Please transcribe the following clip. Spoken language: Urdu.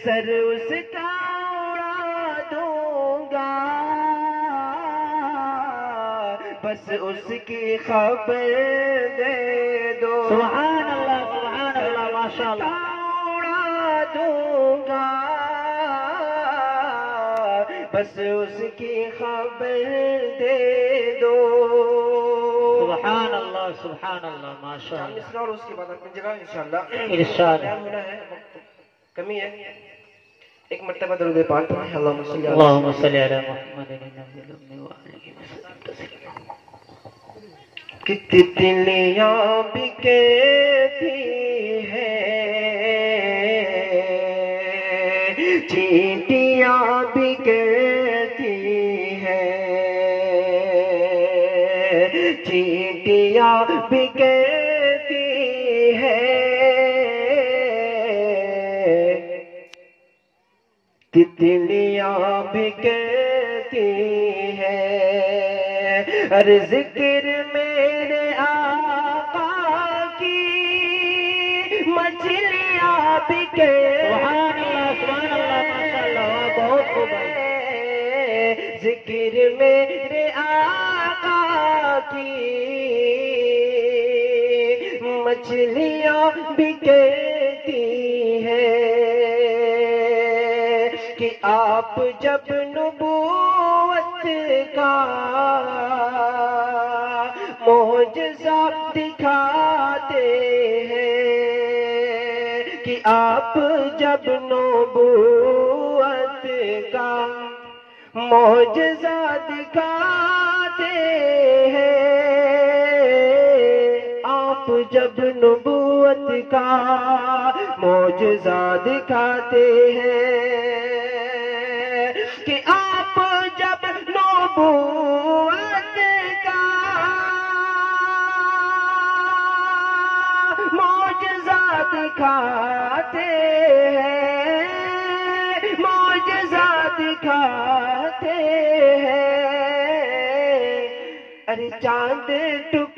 سر اس کا اڑا دوں گا، بس اس کی خبر دے دو۔ سبحان اللہ ماشاء اللہ۔ اڑا دوں گا، بس اس کی خبر دے دو۔ سبحان اللہ ماشاء اللہ۔ مصرع اور اس کے بعد اپنی جگہ انشاءاللہ ارشاد ہونا ہے، وقت کمی ہے۔ ایک مرتبہ درود پاک پڑھیں، اللہم صلی اللہم صلی علی محمد النبی الامی وآلہ وسلم تسلیما۔ کہ تتلیاں بھی کہتی ہیں، چینٹیاں بھی کہتی ہیں، چینٹیاں بھی کہتی ہیں، تتلیاں بھی کہتی ہیں، ارے ذکر میرے آقا کی مچھلیاں بھی سبحان اللہ ماشاء اللہ، بہت خوب ہے۔ ذکر میرے آقا کی مچھلیاں بھی کہتی ہیں، کہ آپ جب نبوت کا معجزہ دکھاتے ہیں، کہ آپ جب نبوت کا معجزہ دکھاتے ہیں، آپ جب نبوت کا معجزہ دکھاتے ہیں، کہ آپ جب نبوت کا معجزہ دکھاتے ہیں، معجزہ دکھاتے ہیں، ارے چاند ٹک